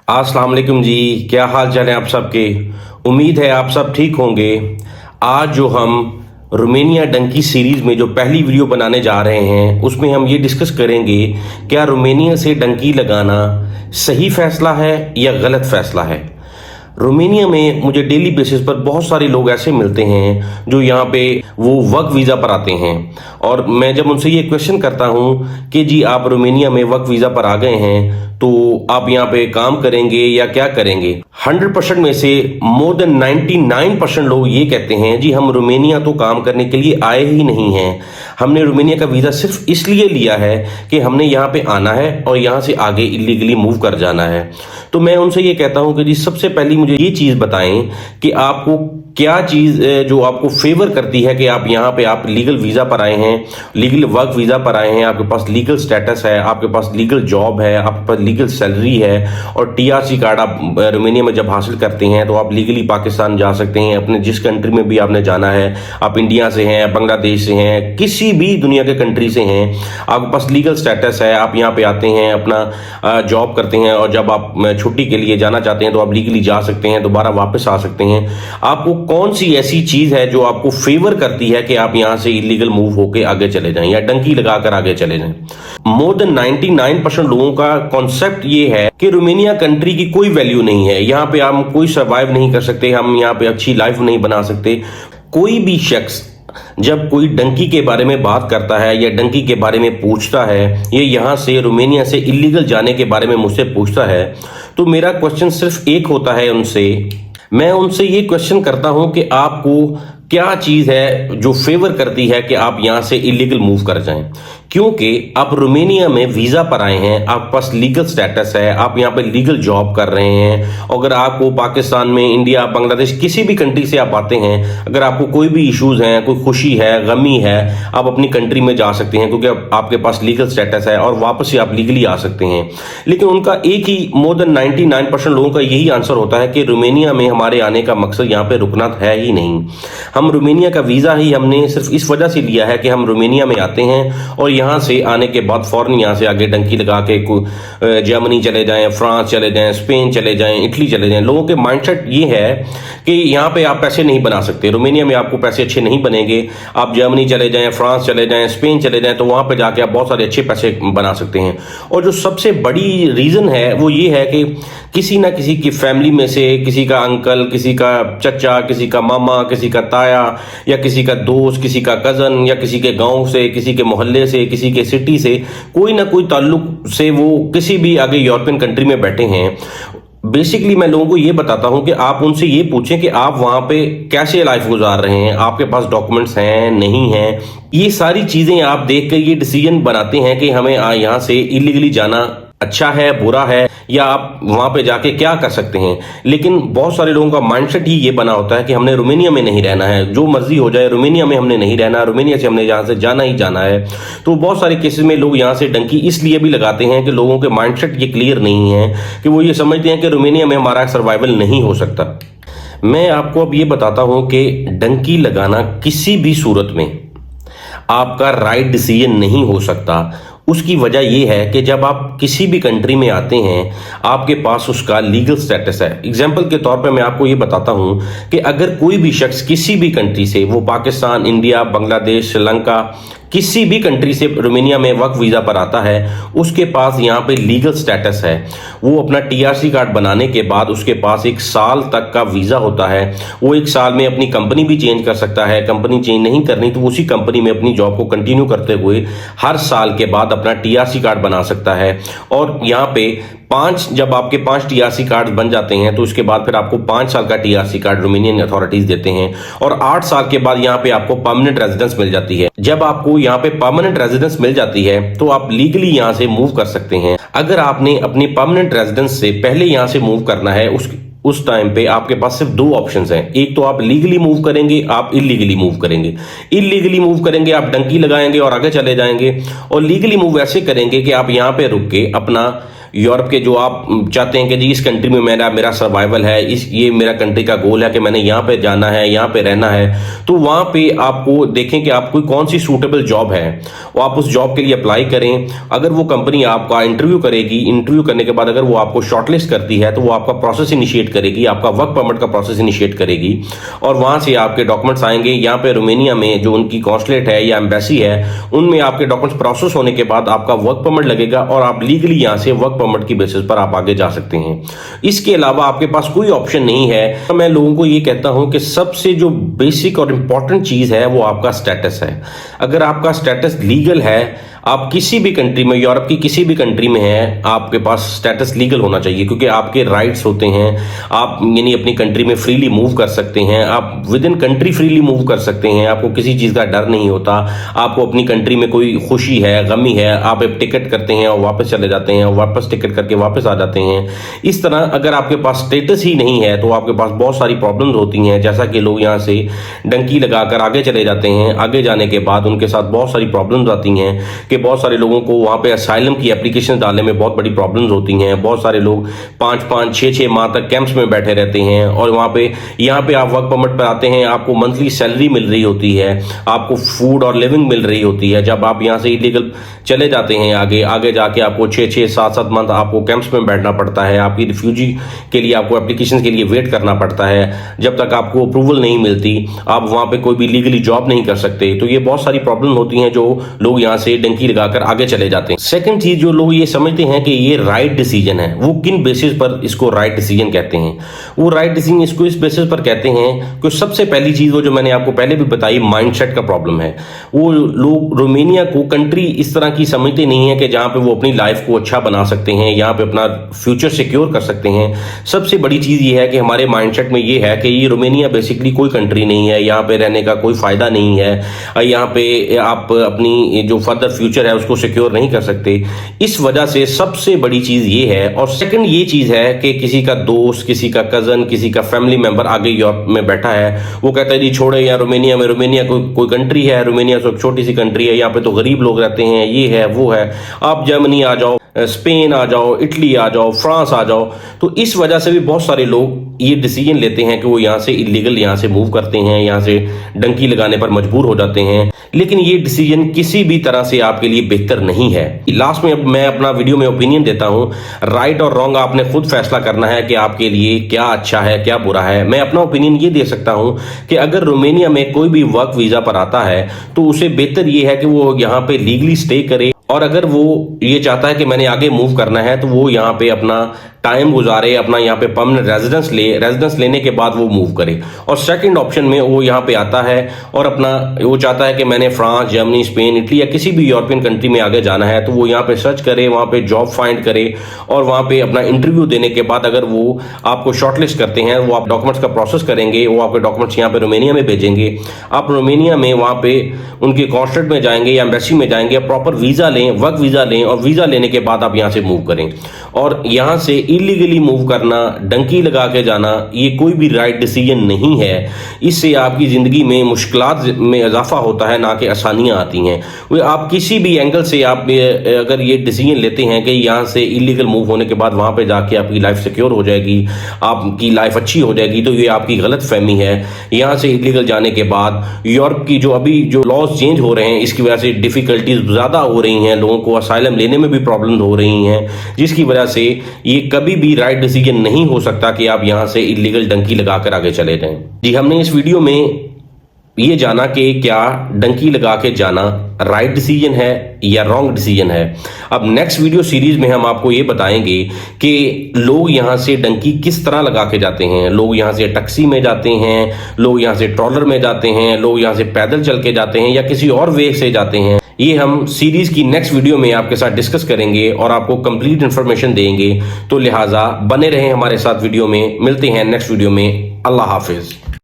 अस्सलाम वालेकुम जी। क्या हाल चाल है आप सबके। उम्मीद है आप सब ठीक होंगे। आज जो हम रोमेनिया डंकी सीरीज में जो पहली वीडियो बनाने जा रहे हैं उसमें हम ये डिस्कस करेंगे, क्या रोमेनिया से डंकी लगाना सही फैसला है या गलत फैसला है। रोमेनिया में मुझे डेली बेसिस पर बहुत सारे लोग ऐसे मिलते हैं जो यहाँ पे वो वर्क वीज़ा पर आते हैं, और मैं जब उनसे ये क्वेश्चन करता हूँ कि जी आप रोमेनिया में वर्क वीज़ा पर आ गए हैं तो आप यहाँ पे काम करेंगे या क्या करेंगे, 100% में से मोर देन 99% लोग ये कहते हैं जी हम रोमेनिया तो काम करने के लिए आए ही नहीं हैं, हमने रोमेनिया का वीज़ा सिर्फ इसलिए लिया है कि हमने यहाँ पे आना है और यहाँ से आगे इलीगली मूव कर जाना है। तो मैं उनसे ये कहता हूँ कि जी सबसे पहली मुझे ये चीज़ बताएं कि आपको क्या चीज़ जो आपको फेवर करती है कि आप यहाँ पे आप लीगल वीज़ा पर आए हैं, लीगल वर्क वीज़ा पर आए हैं, आपके पास लीगल स्टेटस है, आपके पास लीगल जॉब है, आपके पास लीगल सैलरी है, और टीआरसी कार्ड आप रोमेनिया में जब हासिल करते हैं तो आप लीगली पाकिस्तान जा सकते हैं। अपने जिस कंट्री में भी आपने जाना है, आप इंडिया से हैं, बांग्लादेश से हैं, किसी भी दुनिया के कंट्री से हैं, आपके पास लीगल स्टेटस है, आप यहाँ पे आते हैं, अपना जॉब करते हैं, और जब आप छुट्टी के लिए जाना चाहते हैं तो आप लीगली जा सकते हैं, दोबारा वापस आ सकते हैं। आपको कौन सी ऐसी चीज है जो आपको फेवर करती है कि आप यहां से इलीगल मूव होके आगे चले जाएं या डंकी लगाकर आगे चले जाएं। मोर देन 99% लोगों का कॉन्सेप्ट ये है कि रोमेनिया कंट्री की कोई वैल्यू नहीं है, यहाँ पे हम कोई सर्वाइव नहीं कर सकते, हम यहाँ पे अच्छी लाइफ नहीं बना सकते। कोई भी शख्स जब कोई डंकी के बारे में बात करता है या डंकी के बारे में पूछता है, ये यहाँ से रोमेनिया से इलीगल जाने के बारे में मुझसे पूछता है, तो मेरा क्वेश्चन सिर्फ एक होता है उनसे, मैं उनसे ये क्वेश्चन करता हूं कि आपको क्या चीज है जो फेवर करती है कि आप यहां से इलीगल मूव कर जाएं। क्योंकि आप रोमेनिया में वीजा पर आए हैं, आपके पास लीगल स्टेटस है, आप यहां पे लीगल जॉब कर रहे हैं। अगर आपको पाकिस्तान में, इंडिया, बांग्लादेश, किसी भी कंट्री से आप आते हैं, अगर आपको कोई भी इश्यूज हैं, कोई खुशी है, गमी है, आप अपनी कंट्री में जा सकते हैं क्योंकि आपके पास लीगल स्टेटस है और वापस से आप लीगली आ सकते हैं। लेकिन उनका एक ही, मोर देन 99% लोगों का यही आंसर होता है कि रोमेनिया में हमारे आने का मकसद यहाँ पे रुकना है ही नहीं। हम रोमेनिया का वीजा ही हमने सिर्फ इस वजह से लिया है कि हम रोमेनिया में आते हैं और यहाँ से आने के बाद फौरन यहाँ से आगे डंकी लगा के जर्मनी चले जाएं, फ्रांस चले जाएं, स्पेन चले जाएं, इटली चले जाएं। लोगों के माइंडसेट ये है कि यहाँ पे आप पैसे नहीं बना सकते, रोमेनिया में आपको पैसे अच्छे नहीं बनेंगे। आप जर्मनी चले जाएं, फ्रांस चले जाएं, स्पेन चले जाएं, तो वहाँ पे जाके आप बहुत सारे अच्छे पैसे बना सकते हैं। और जो सबसे बड़ी रीज़न है वो ये है कि किसी ना किसी की फैमिली में से, किसी का अंकल, किसी का चचा, किसी का मामा, किसी का ताया, या किसी का दोस्त, किसी का कज़न, या किसी के गांव से, किसी के मोहल्ले से, किसी के सिटी से, कोई ना कोई ताल्लुक से वो किसी भी आगे यूरोपियन कंट्री में बैठे हैं। बेसिकली मैं लोगों को ये बताता हूं कि आप उनसे ये पूछें कि आप वहां पे कैसे लाइफ गुजार रहे हैं, आपके पास डॉक्यूमेंट्स हैं, नहीं हैं। ये सारी चीजें आप देख कर ये डिसीजन बनाते हैं कि हमें यहाँ से इलीगली जाना अच्छा है, बुरा है, या आप वहां पे जाके क्या कर सकते हैं। लेकिन बहुत सारे लोगों का माइंडसेट ही ये बना होता है कि हमने रोमेनिया में नहीं रहना है, जो मर्जी हो जाए, रोमेनिया में हमने नहीं रहना, रोमेनिया से हमने यहाँ से जाना ही जाना है। तो बहुत सारे केसेस में लोग यहाँ से डंकी इसलिए भी लगाते हैं कि लोगों के माइंडसेट ये क्लियर नहीं है कि वो ये समझते हैं कि रोमेनिया में हमारा सर्वाइवल नहीं हो सकता। मैं आपको अब ये बताता हूं कि डंकी लगाना किसी भी सूरत में आपका राइट डिसीजन नहीं हो सकता। उसकी वजह यह है कि जब आप किसी भी कंट्री में आते हैं, आपके पास उसका लीगल स्टेटस है। एग्जाम्पल के तौर पे मैं आपको ये बताता हूं कि अगर कोई भी शख्स किसी भी कंट्री से, वो पाकिस्तान, इंडिया, बांग्लादेश, श्रीलंका, किसी भी कंट्री से रोमेनिया में वर्क वीज़ा पर आता है, उसके पास यहाँ पे लीगल स्टेटस है। वो अपना टीआरसी कार्ड बनाने के बाद उसके पास 1 साल तक का वीज़ा होता है। वो 1 साल में अपनी कंपनी भी चेंज कर सकता है, कंपनी चेंज नहीं करनी तो उसी कंपनी में अपनी जॉब को कंटिन्यू करते हुए हर साल के बाद अपना टीआरसी कार्ड बना सकता है। और यहाँ पे जब आपके 5 टीआरसी कार्ड बन जाते हैं तो उसके बाद फिर आपको 5 साल का टीआरसी कार्ड रोमेनियन अथॉरिटीज देते हैं, और 8 साल के बाद यहाँ पे आपको परमानेंट रेजिडेंस मिल जाती है। जब आपको यहाँ पे परमानेंट रेजिडेंस मिल जाती है तो आप लीगली यहाँ से मूव कर सकते हैं। अगर आपने अपनी परमानेंट रेजिडेंस से पहले यहाँ से मूव करना है, उस टाइम पे आपके पास सिर्फ 2 ऑप्शंस हैं। एक तो आप लीगली मूव करेंगे, आप इलीगली मूव करेंगे। इलीगली मूव करेंगे, आप डंकी लगाएंगे और आगे चले जाएंगे, और लीगली मूव ऐसे करेंगे कि आप यहाँ पे रुक के अपना यूरोप के जो आप चाहते हैं कि जी इस कंट्री में मेरा सर्वाइवल है, ये मेरा कंट्री का गोल है कि मैंने यहाँ पे जाना है, यहाँ पे रहना है, तो वहाँ पे आपको देखें कि आपको कौन सी सूटेबल जॉब है और आप उस जॉब के लिए अप्लाई करें। अगर वो कंपनी आपका इंटरव्यू करेगी, इंटरव्यू करने के बाद अगर वो आपको शॉर्टलिस्ट करती है तो वो आपका प्रोसेस इनिशिएट करेगी, आपका वर्क परमिट का प्रोसेस इनिशिएट करेगी और वहाँ से आपके डॉक्यूमेंट्स आएंगे। यहाँ पे रोमानिया में जो उनकी कॉन्सुलेट है या एम्बेसी है उनमें आपके डॉक्यूमेंट्स प्रोसेस होने के बाद आपका वर्क परमिट लगेगा और आप लीगली यहाँ से वर्क परमिट की बेसिस पर आप आगे जा सकते हैं। इसके अलावा आपके पास कोई ऑप्शन नहीं है। तो मैं लोगों को ये कहता हूं कि सबसे जो बेसिक और इंपॉर्टेंट चीज है वो आपका स्टेटस है। अगर आपका स्टेटस लीगल है, आप किसी भी कंट्री में, यूरोप की किसी भी कंट्री में हैं, आपके पास स्टेटस लीगल होना चाहिए क्योंकि आपके राइट्स होते हैं। आप यानी अपनी कंट्री में फ्रीली मूव कर सकते हैं, आप with in country freely move कर सकते हैं, आपको किसी चीज़ का डर नहीं होता। आपको अपनी कंट्री में कोई खुशी है, गमी है, आप एक टिकट करते हैं और वापस चले जाते हैं और वापस टिकट करके वापस आ जाते हैं। इस तरह अगर आपके पास स्टेटस ही नहीं है तो आपके पास बहुत सारी प्रॉब्लम्स होती हैं, जैसा कि लोग यहाँ से डंकी लगाकर आगे चले जाते हैं। आगे जाने के बाद उनके साथ बहुत सारी प्रॉब्लम्स आती हैं कि बहुत सारे लोगों को वहाँ पे असाइलम की एप्लीकेशन डालने में बहुत बड़ी प्रॉब्लम्स होती हैं। बहुत सारे लोग 5-5, 6-6 माह तक कैंप्स में बैठे रहते हैं और वहाँ पे यहाँ पे आप वर्क परमिट पर आते हैं, आपको मंथली सैलरी मिल रही होती है, आपको फूड और लिविंग मिल रही होती है। जब आप यहाँ से इलीगल चले जाते हैं आगे जाके आपको 6-6, 7-7 मंथ आपको कैंप्स में बैठना पड़ता है। आपकी रिफ्यूजी के लिए आपको एप्लीकेशन के लिए वेट करना पड़ता है। जब तक आपको अप्रूवल नहीं मिलती आप वहाँ पे कोई भी लीगली जॉब नहीं कर सकते। तो ये बहुत सारी प्रॉब्लम होती हैं जो लोग यहाँ से डंकी लगाकर आगे चले जाते हैं। सेकंड चीज जो लोग ये समझते हैं कि ये राइट डिसीजन है, वो किन बेसिस पर इसको राइट डिसीजन कहते हैं? वो राइट डिसीजन इसको इस बेसिस पर कहते हैं कि सबसे पहली चीज वो जो मैंने आपको पहले भी बताई, माइंडसेट का प्रॉब्लम है। वो लोग रोमानिया को कंट्री इस तरह की समझते नहीं है कि जहां पे वो अपनी लाइफ को अच्छा बना सकते हैं, यहाँ पे अपना फ्यूचर सिक्योर कर सकते हैं। सबसे बड़ी चीज ये है कि हमारे माइंडसेट में ये है कि ये रोमानिया बेसिकली कोई कंट्री नहीं है, यहाँ पे रहने का कोई फायदा नहीं है, यहाँ पे आप अपनी जो फर्दर फ्यूचर है उसको सिक्योर नहीं कर सकते। इस वजह से सबसे बड़ी चीज ये है। और सेकंड ये चीज है कि किसी का दोस्त, किसी का कजन, किसी का फैमिली मेंबर आगे यूरोप में बैठा है, वो कहता है जी छोड़े यार रोमानिया में, रोमानिया कोई कंट्री है, रोमानिया तो एक छोटी सी कंट्री है, यहाँ पे तो गरीब लोग रहते हैं, ये है वो है, आप जर्मनी आ जाओ, स्पेन आ जाओ, इटली आ जाओ, फ्रांस आ जाओ। तो इस वजह से भी बहुत सारे लोग ये डिसीजन लेते हैं कि वो यहाँ से इलीगल यहाँ से मूव करते हैं, यहाँ से डंकी लगाने पर मजबूर हो जाते हैं। लेकिन ये डिसीजन किसी भी तरह से आपके लिए बेहतर नहीं है। लास्ट में अब मैं अपना वीडियो में ओपिनियन देता हूँ। राइट और रॉन्ग आपने खुद फैसला करना है कि आपके लिए क्या अच्छा है, क्या बुरा है। मैं अपना ओपिनियन ये दे सकता हूँ कि अगर रोमानिया में कोई भी वर्क वीजा पर आता है तो उसे बेहतर ये है कि वो यहाँ पे लीगली स्टे करे, और अगर वो ये चाहता है कि मैंने आगे मूव करना है तो वो यहाँ पे अपना टाइम गुजारे, अपना यहाँ पे परमानेंट रेजिडेंस लेने के बाद वो मूव करे। और सेकंड ऑप्शन में वो यहाँ पे आता है और अपना वो चाहता है कि मैंने फ्रांस, जर्मनी, स्पेन, इटली या किसी भी यूरोपियन कंट्री में आगे जाना है, तो वो यहाँ पे सर्च करे, वहाँ पे जॉब फाइंड करे और वहाँ पे अपना इंटरव्यू देने के बाद अगर वो आपको शॉर्टलिस्ट करते हैं, वो आप डॉक्यूमेंट्स का प्रोसेस करेंगे, वो आपके डॉक्यूमेंट्स यहाँ पे रोमानिया में भेजेंगे। आप रोमानिया में वहाँ पे उनके कॉन्सुलेट में जाएंगे या एम्बेसी में जाएंगे, प्रॉपर वीजा लें, वर्क वीजा लें और वीजा लेने के बाद आप यहाँ से मूव करें। और यहाँ से इलीगली मूव करना, डंकी लगा के जाना, ये कोई भी राइट डिसीजन नहीं है। इससे आपकी जिंदगी में मुश्किलात में इजाफा होता है, ना कि आसानियां आती हैं। वो आप किसी भी एंगल से आप अगर ये डिसीजन लेते हैं कि यहाँ से इलीगल मूव होने के बाद वहाँ पे जाके आपकी लाइफ सिक्योर हो जाएगी, आपकी लाइफ अच्छी हो जाएगी, तो ये आपकी गलत फहमी है। यहाँ से इलीगल जाने के बाद यूरोप की जो अभी जो लॉज चेंज हो रहे हैं, इसकी वजह से डिफिकल्टीज ज़्यादा हो रही हैं, लोगों को असाइलम लेने में भी प्रॉब्लम हो रही हैं, जिसकी वजह से ये कभी भी राइट डिसीजन नहीं हो सकता कि आप यहां से इलीगल डंकी लगाकर आगे चले जाएं। जी, हमने इस वीडियो में ये जाना कि क्या डंकी लगा के जाना राइट डिसीजन है या रॉन्ग डिसीजन है। अब नेक्स्ट वीडियो सीरीज में हम आपको ये बताएंगे कि लोग यहाँ से डंकी किस तरह लगा के जाते हैं। लोग यहाँ से टैक्सी में जाते हैं, लोग यहाँ से ट्रॉलर में जाते हैं, लोग यहाँ से पैदल चल के जाते हैं या किसी और वे से जाते हैं। ये हम सीरीज की नेक्स्ट वीडियो में आपके साथ डिस्कस करेंगे और आपको कंप्लीट इंफॉर्मेशन देंगे। तो लिहाजा बने रहें हमारे साथ वीडियो में। मिलते हैं नेक्स्ट वीडियो में। अल्लाह हाफिज।